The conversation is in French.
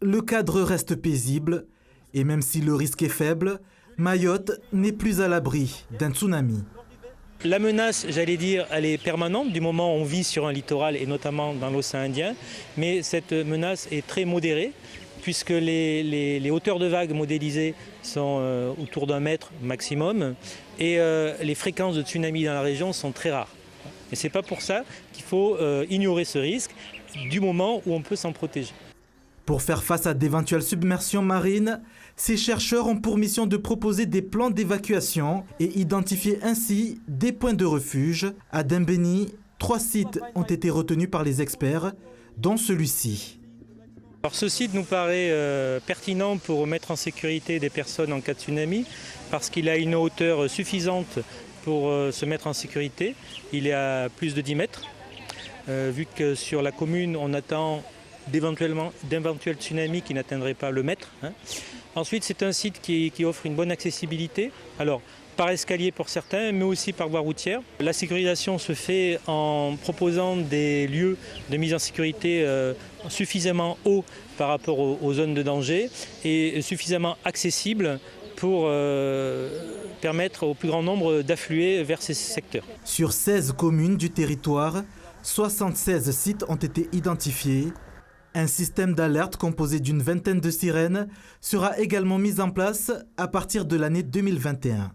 le cadre reste paisible et même si le risque est faible, Mayotte n'est plus à l'abri d'un tsunami. La menace, j'allais dire, elle est permanente du moment où on vit sur un littoral et notamment dans l'océan Indien. Mais cette menace est très modérée puisque les hauteurs de vagues modélisées sont autour d'1 mètre maximum et les fréquences de tsunami dans la région sont très rares. Et ce n'est pas pour ça qu'il faut ignorer ce risque du moment où on peut s'en protéger. Pour faire face à d'éventuelles submersions marines, ces chercheurs ont pour mission de proposer des plans d'évacuation et identifier ainsi des points de refuge. À Dembéni, 3 sites ont été retenus par les experts, dont celui-ci. Alors, ce site nous paraît pertinent pour mettre en sécurité des personnes en cas de tsunami parce qu'il a une hauteur suffisante pour se mettre en sécurité. Il est à plus de 10 mètres. Vu que sur la commune, on attend d'éventuels tsunamis qui n'atteindraient pas le mètre. Ensuite, c'est un site qui offre une bonne accessibilité. Alors, par escalier pour certains, mais aussi par voie routière. La sécurisation se fait en proposant des lieux de mise en sécurité suffisamment hauts par rapport aux zones de danger et suffisamment accessibles pour permettre au plus grand nombre d'affluer vers ces secteurs. Sur 16 communes du territoire, 76 sites ont été identifiés. Un système d'alerte composé d'une vingtaine de sirènes sera également mis en place à partir de l'année 2021.